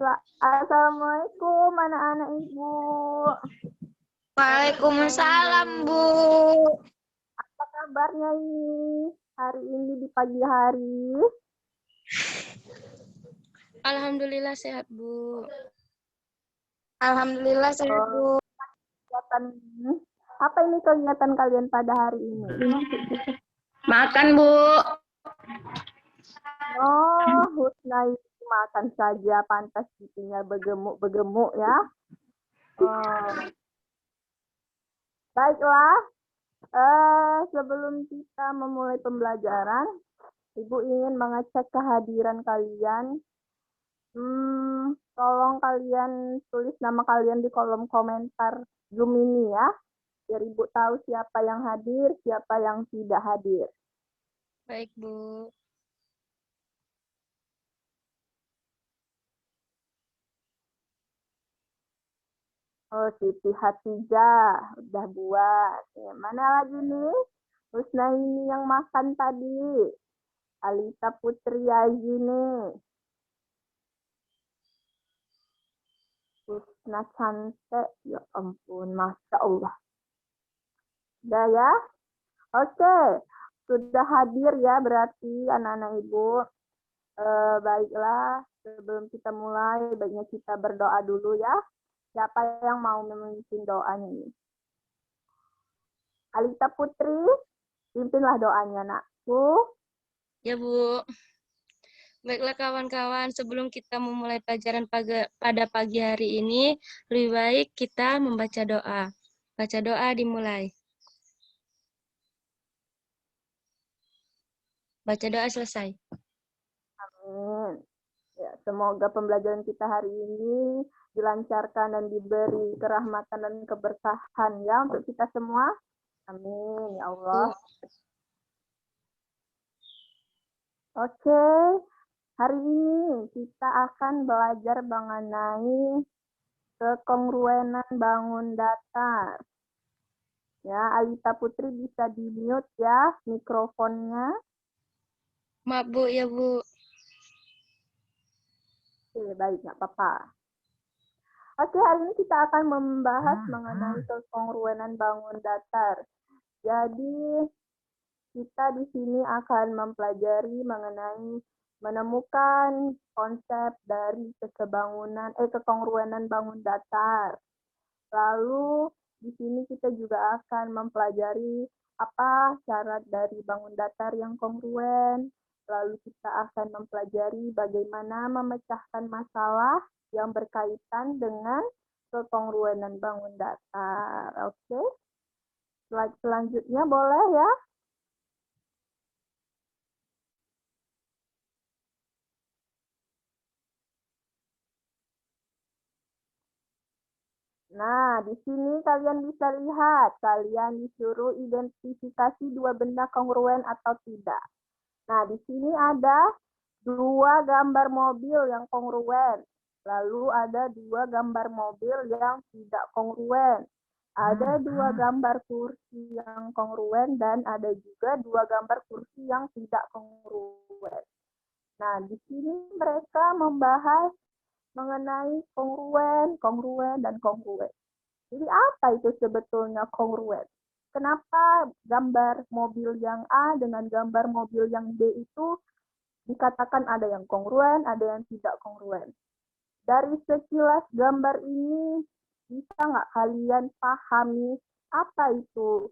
Assalamualaikum anak-anak Ibu. Waalaikumsalam, Bu. Apa kabarnya ini? Hari ini di pagi hari. Alhamdulillah sehat, Bu. Alhamdulillah sehat, Bu. Kegiatan ini. Apa ini kegiatan kalian pada hari ini? Makan, Bu. Oh, Husna itu makan saja, pantas giginya bergemuk-bergemuk ya. Oh. Baiklah, sebelum kita memulai pembelajaran, Ibu ingin mengecek kehadiran kalian. Tolong kalian tulis nama kalian di kolom komentar Zoom ini ya, biar Ibu tahu siapa yang hadir, siapa yang tidak hadir. Baik, Bu. Oh, Siti Hatijah udah buat. Mana lagi nih? Husna ini yang makan tadi. Alita Putri Aji nih. Husna cantik, ya ampun, Masya Allah. Udah ya? Oke, sudah hadir ya berarti anak-anak Ibu. Baiklah, sebelum kita mulai, baiknya kita berdoa dulu ya. Siapa yang mau memimpin doanya ini? Alita Putri, pimpinlah doanya, Nakku. Ya, Bu. Baiklah kawan-kawan, sebelum kita memulai pelajaran pada pagi hari ini, lebih baik kita membaca doa. Baca doa dimulai. Baca doa selesai. Amin. Ya, semoga pembelajaran kita hari ini dilancarkan dan diberi kerahmatan dan keberkahan ya untuk kita semua. Amin ya Allah. Oke, hari ini kita akan belajar mengenai kekongruenan bangun datar. Ya, Alita Putri bisa di-mute ya mikrofonnya. Maaf, Bu, ya, Bu. Oke, baik, nggak apa-apa. Oke, hari ini kita akan membahas mengenai kekongruenan bangun datar. Jadi, kita di sini akan mempelajari mengenai menemukan konsep dari kekongruenan bangun datar. Lalu, di sini kita juga akan mempelajari apa syarat dari bangun datar yang kongruen. Lalu kita akan mempelajari bagaimana memecahkan masalah yang berkaitan dengan kekongruenan bangun datar. Oke. Slide selanjutnya boleh ya? Nah, di sini kalian bisa lihat, kalian disuruh identifikasi dua benda kongruen atau tidak. Nah, di sini ada dua gambar mobil yang kongruen. Lalu ada dua gambar mobil yang tidak kongruen. Ada dua gambar kursi yang kongruen dan ada juga dua gambar kursi yang tidak kongruen. Nah, di sini mereka membahas mengenai kongruen, dan kongruen. Jadi apa itu sebetulnya kongruen? Kenapa gambar mobil yang A dengan gambar mobil yang B itu dikatakan ada yang kongruen, ada yang tidak kongruen? Dari sekilas gambar ini, bisa nggak kalian pahami apa itu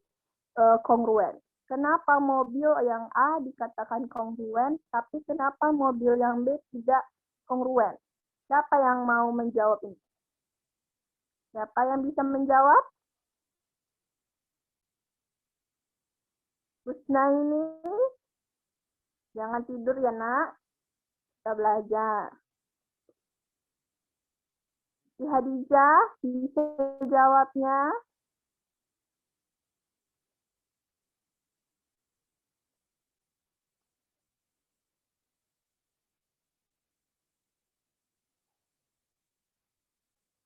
kongruen? Kenapa mobil yang A dikatakan kongruen, tapi kenapa mobil yang B tidak kongruen? Siapa yang mau menjawab ini? Siapa yang bisa menjawab? Husna ini, jangan tidur ya nak, kita belajar. Si Hadijah bisa jawabnya.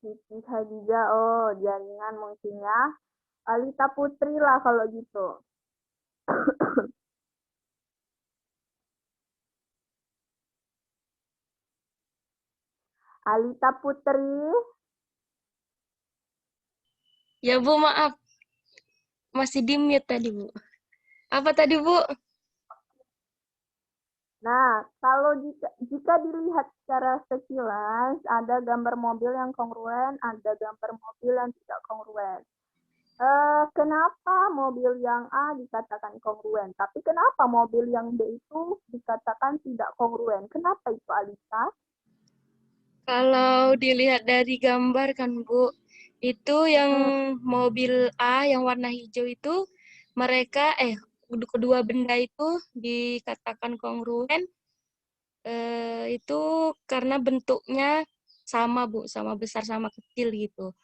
Siti Hadijah, oh jaringan mungkin ya. Alita Putri lah kalau gitu. Alita Putri. Ya Bu, maaf. Masih di mute tadi Bu. Apa tadi Bu? Nah, kalau jika dilihat secara sekilas, ada gambar mobil yang kongruen, ada gambar mobil yang tidak kongruen. Kenapa mobil yang A dikatakan kongruen, tapi kenapa mobil yang B itu dikatakan tidak kongruen? Kenapa itu, Alisa? Kalau dilihat dari gambar kan Bu, itu yang mobil A yang warna hijau itu mereka kedua benda itu dikatakan kongruen itu karena bentuknya sama Bu, sama besar sama kecil gitu.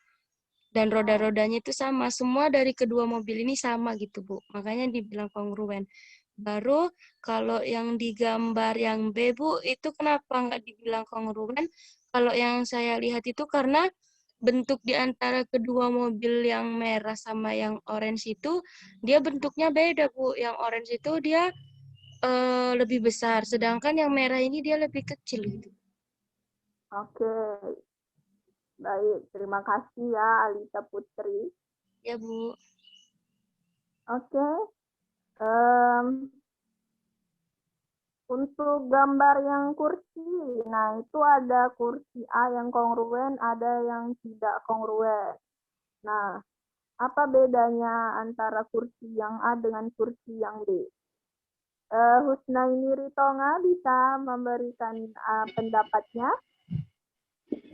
Dan roda-rodanya itu sama, semua dari kedua mobil ini sama gitu Bu. Makanya dibilang kongruen. Baru kalau yang digambar yang B Bu, itu kenapa nggak dibilang kongruen? Kalau yang saya lihat itu karena bentuk di antara kedua mobil yang merah sama yang orange itu, dia bentuknya beda Bu. Yang orange itu dia lebih besar, sedangkan yang merah ini dia lebih kecil gitu. Oke, baik. Terima kasih ya, Alisa Putri. Ya Bu. Oke. Untuk gambar yang kursi, nah itu ada kursi A yang kongruen, ada yang tidak kongruen. Nah, apa bedanya antara kursi yang A dengan kursi yang B? Husnaini Ritonga bisa memberikan pendapatnya?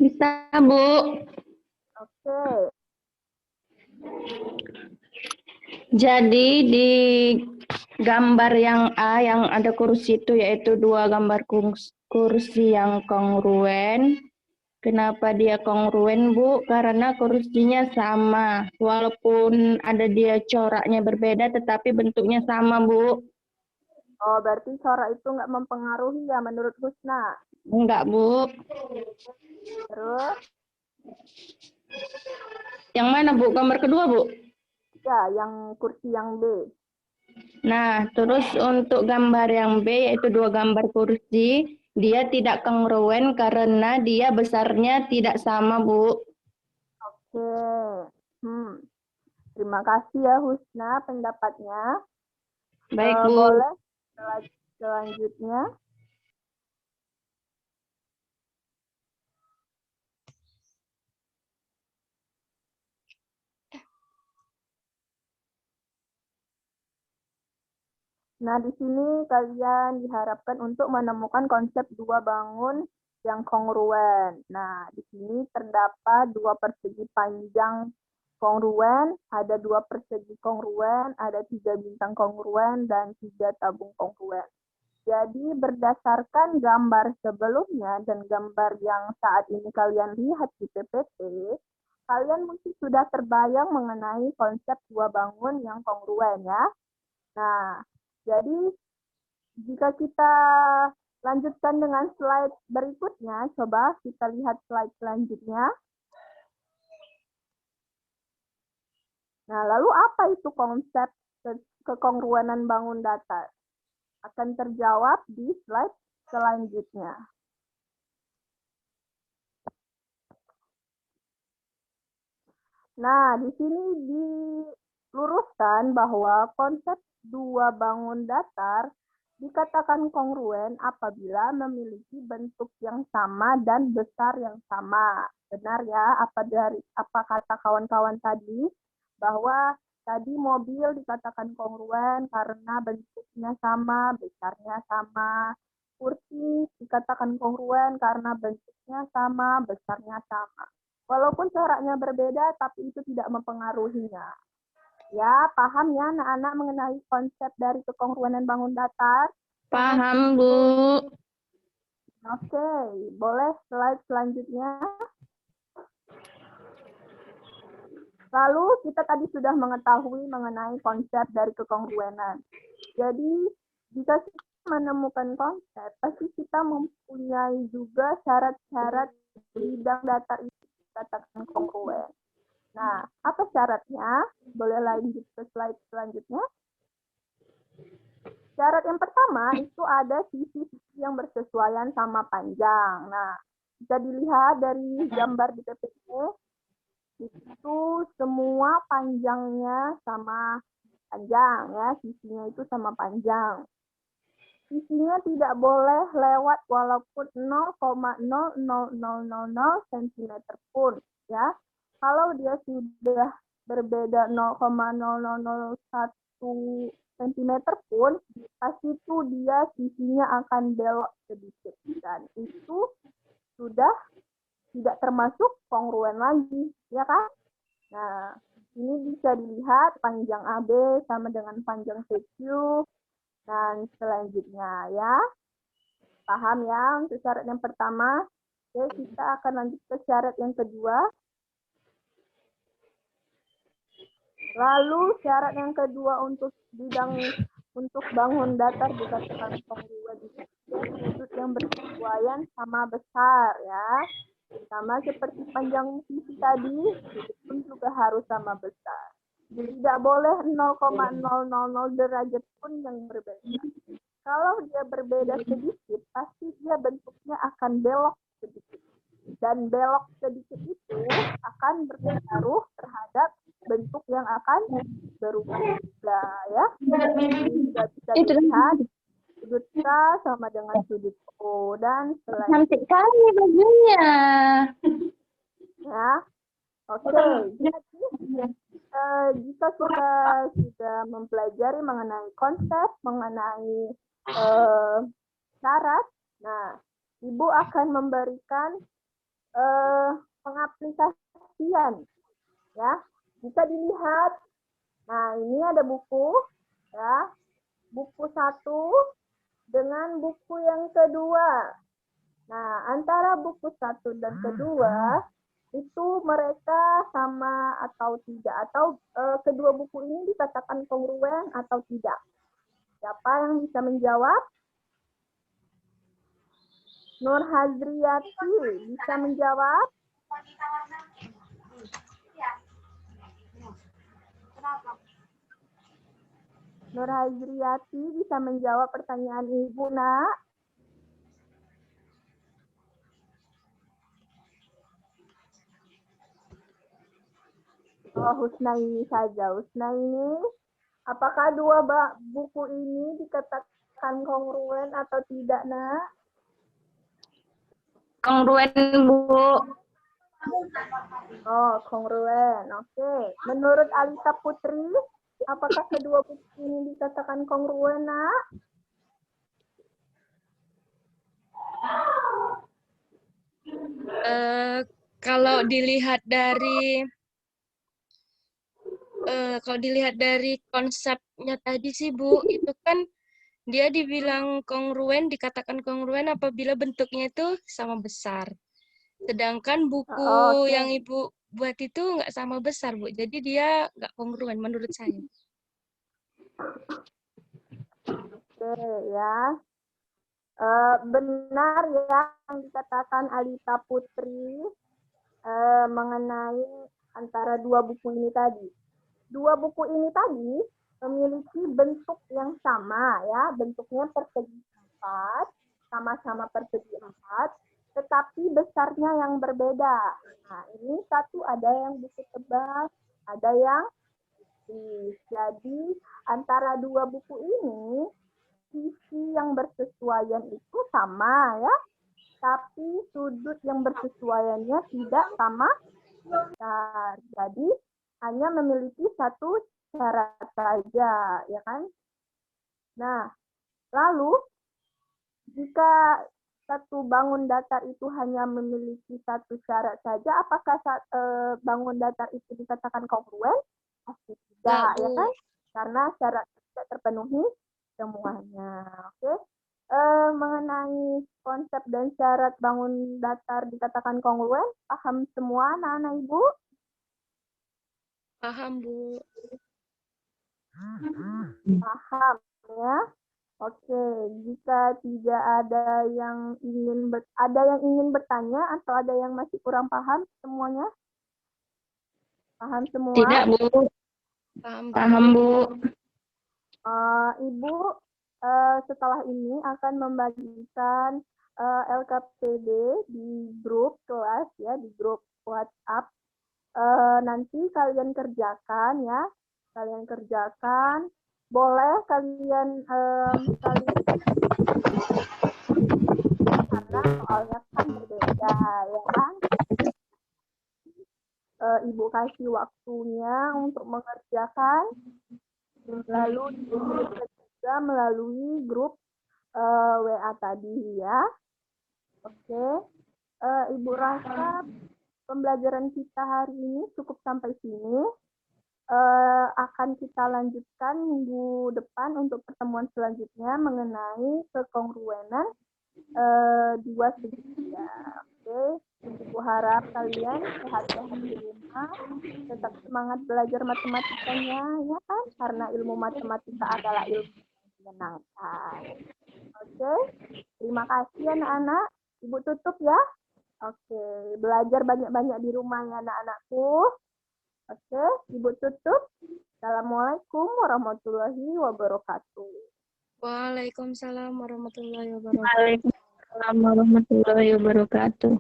Bisa, Bu. Oke. Jadi di gambar yang A yang ada kursi itu yaitu dua gambar kursi yang kongruen. Kenapa dia kongruen, Bu? Karena kursinya sama. Walaupun ada dia coraknya berbeda tetapi bentuknya sama, Bu. Oh, berarti corak itu nggak mempengaruhi ya menurut Husna? Enggak, Bu. Terus? Yang mana, Bu? Gambar kedua, Bu? Ya, yang kursi yang B. Nah, terus untuk gambar yang B yaitu dua gambar kursi, dia tidak kongruen karena dia besarnya tidak sama, Bu. Oke. Terima kasih ya Husna pendapatnya. Baik, Bu. Boleh selanjutnya. Nah, di sini kalian diharapkan untuk menemukan konsep dua bangun yang kongruen. Nah, di sini terdapat dua persegi panjang kongruen, ada dua persegi kongruen, ada tiga bintang kongruen, dan tiga tabung kongruen. Jadi berdasarkan gambar sebelumnya dan gambar yang saat ini kalian lihat di PPT, kalian mungkin sudah terbayang mengenai konsep dua bangun yang kongruen ya. Nah, jadi jika kita lanjutkan dengan slide berikutnya, coba kita lihat slide selanjutnya. Nah, lalu apa itu konsep kekongruenan bangun datar? Akan terjawab di slide selanjutnya. Nah, di sini diluruskan bahwa konsep dua bangun datar dikatakan kongruen apabila memiliki bentuk yang sama dan besar yang sama. Benar ya, apa kata kawan-kawan tadi? Bahwa tadi mobil dikatakan kongruen karena bentuknya sama, besarnya sama. Kursi dikatakan kongruen karena bentuknya sama, besarnya sama. Walaupun coraknya berbeda, tapi itu tidak mempengaruhinya. Ya, paham ya anak-anak mengenai konsep dari kekongruenan bangun datar? Paham, Bu. Oke, boleh slide selanjutnya. Lalu kita tadi sudah mengetahui mengenai konsep dari kekongruenan. Jadi, jika kita menemukan konsep, pasti kita mempunyai juga syarat-syarat bidang datar itu dikatakan kongruen. Nah, apa syaratnya? Boleh lanjut ke slide selanjutnya. Syarat yang pertama itu ada sisi-sisi yang bersesuaian sama panjang. Nah, Bisa dilihat dari gambar di PPT, itu semua panjangnya sama panjang ya, sisinya itu sama panjang. Sisinya tidak boleh lewat walaupun 0,00000 cm pun ya. Kalau dia sudah berbeda 0,0001 cm pun, pasti itu dia sisinya akan belok sedikit dan itu sudah tidak termasuk kongruen lagi, ya kan? Nah, ini bisa dilihat panjang AB sama dengan panjang PQ. Dan selanjutnya ya, paham ya untuk syarat yang pertama. Oke, kita akan lanjut ke syarat yang kedua. Lalu syarat yang kedua untuk bangun datar dikatakan kongruen itu sudut yang bersesuaian sama besar ya. Sama seperti panjang sisi tadi, sudut pun juga harus sama besar. Tidak boleh 0,000 derajat pun yang berbeda. Kalau dia berbeda sedikit, pasti dia bentuknya akan belok sedikit. Dan belok sedikit itu akan berpengaruh terhadap bentuk yang akan berubah juga ya. Sudah bisa dilihat sudut K sama dengan sudut O dan selanjutnya. Cantik kali bajunya. Ya, oke. Jadi jika kita sudah mempelajari mengenai konsep, mengenai syarat, nah, Ibu akan memberikan pengaplikasian, ya. Bisa dilihat, nah ini ada buku, ya, buku 1 dengan buku yang kedua. Nah, antara buku 1 dan kedua itu mereka sama atau tidak, atau kedua buku ini dikatakan kongruen atau tidak. Siapa yang bisa menjawab? Nur Hazriyati bisa menjawab? Nur Hazriyati bisa menjawab pertanyaan Ibu, Nak? Oh, Husnaini saja. Husnaini, apakah dua buku ini dikatakan kongruen atau tidak, Nak? Kongruen, Bu. Oh, kongruen. Oke. Menurut Alita Putri, apakah kedua buku ini dikatakan kongruen, Nak? Kalau dilihat dari konsepnya tadi sih Bu, itu kan dia dibilang kongruen, dikatakan kongruen apabila bentuknya itu sama besar. Sedangkan buku yang Ibu buat itu nggak sama besar, Bu. Jadi dia nggak kongruen menurut saya. Oke, ya. Benar ya yang dikatakan Alita Putri mengenai antara dua buku ini tadi. Dua buku ini tadi memiliki bentuk yang sama ya, bentuknya persegi 4, sama-sama persegi 4, tetapi besarnya yang berbeda. Nah, ini satu ada yang buku tebal, ada yang tipis. Jadi antara dua buku ini sisi yang bersesuaian itu sama ya, tapi sudut yang bersesuaiannya tidak sama. Nah, jadi hanya memiliki satu syarat saja, ya kan? Nah, lalu jika satu bangun datar itu hanya memiliki satu syarat saja, apakah bangun datar itu dikatakan kongruen? Pasti tidak, ya kan? Karena syarat tidak terpenuhi semuanya. Oke. Mengenai konsep dan syarat bangun datar dikatakan kongruen, paham semua anak-anak Ibu? Paham, Bu. Paham ya. Oke, jika tidak ada yang ingin bertanya atau ada yang masih kurang paham semuanya? Paham semua? Tidak, Bu. Paham, Bu. Ibu setelah ini akan membagikan LKPD di grup kelas ya, di grup WhatsApp. Nanti kalian kerjakan ya, kalian kerjakan. Boleh kalian karena soalnya kan berbeda ya kan. Ibu kasih waktunya untuk mengerjakan, lalu dikirim juga melalui grup WA tadi ya. Oke, Ibu rasa pembelajaran kita hari ini cukup sampai sini. Akan kita lanjutkan minggu depan untuk pertemuan selanjutnya mengenai kekongruenan dua segitiga. Oke, Ibu harap kalian sehat-sehat di rumah, tetap semangat belajar matematikanya ya kan, karena ilmu matematika adalah ilmu yang menyenangkan. Oke, terima kasih anak-anak. Ibu tutup ya. Oke, belajar banyak-banyak di rumah ya anak-anakku. Oke, Ibu tutup. Assalamualaikum warahmatullahi wabarakatuh. Waalaikumsalam warahmatullahi wabarakatuh. Waalaikumsalam warahmatullahi wabarakatuh.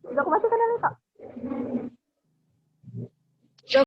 Udah aku masukkan ini kok.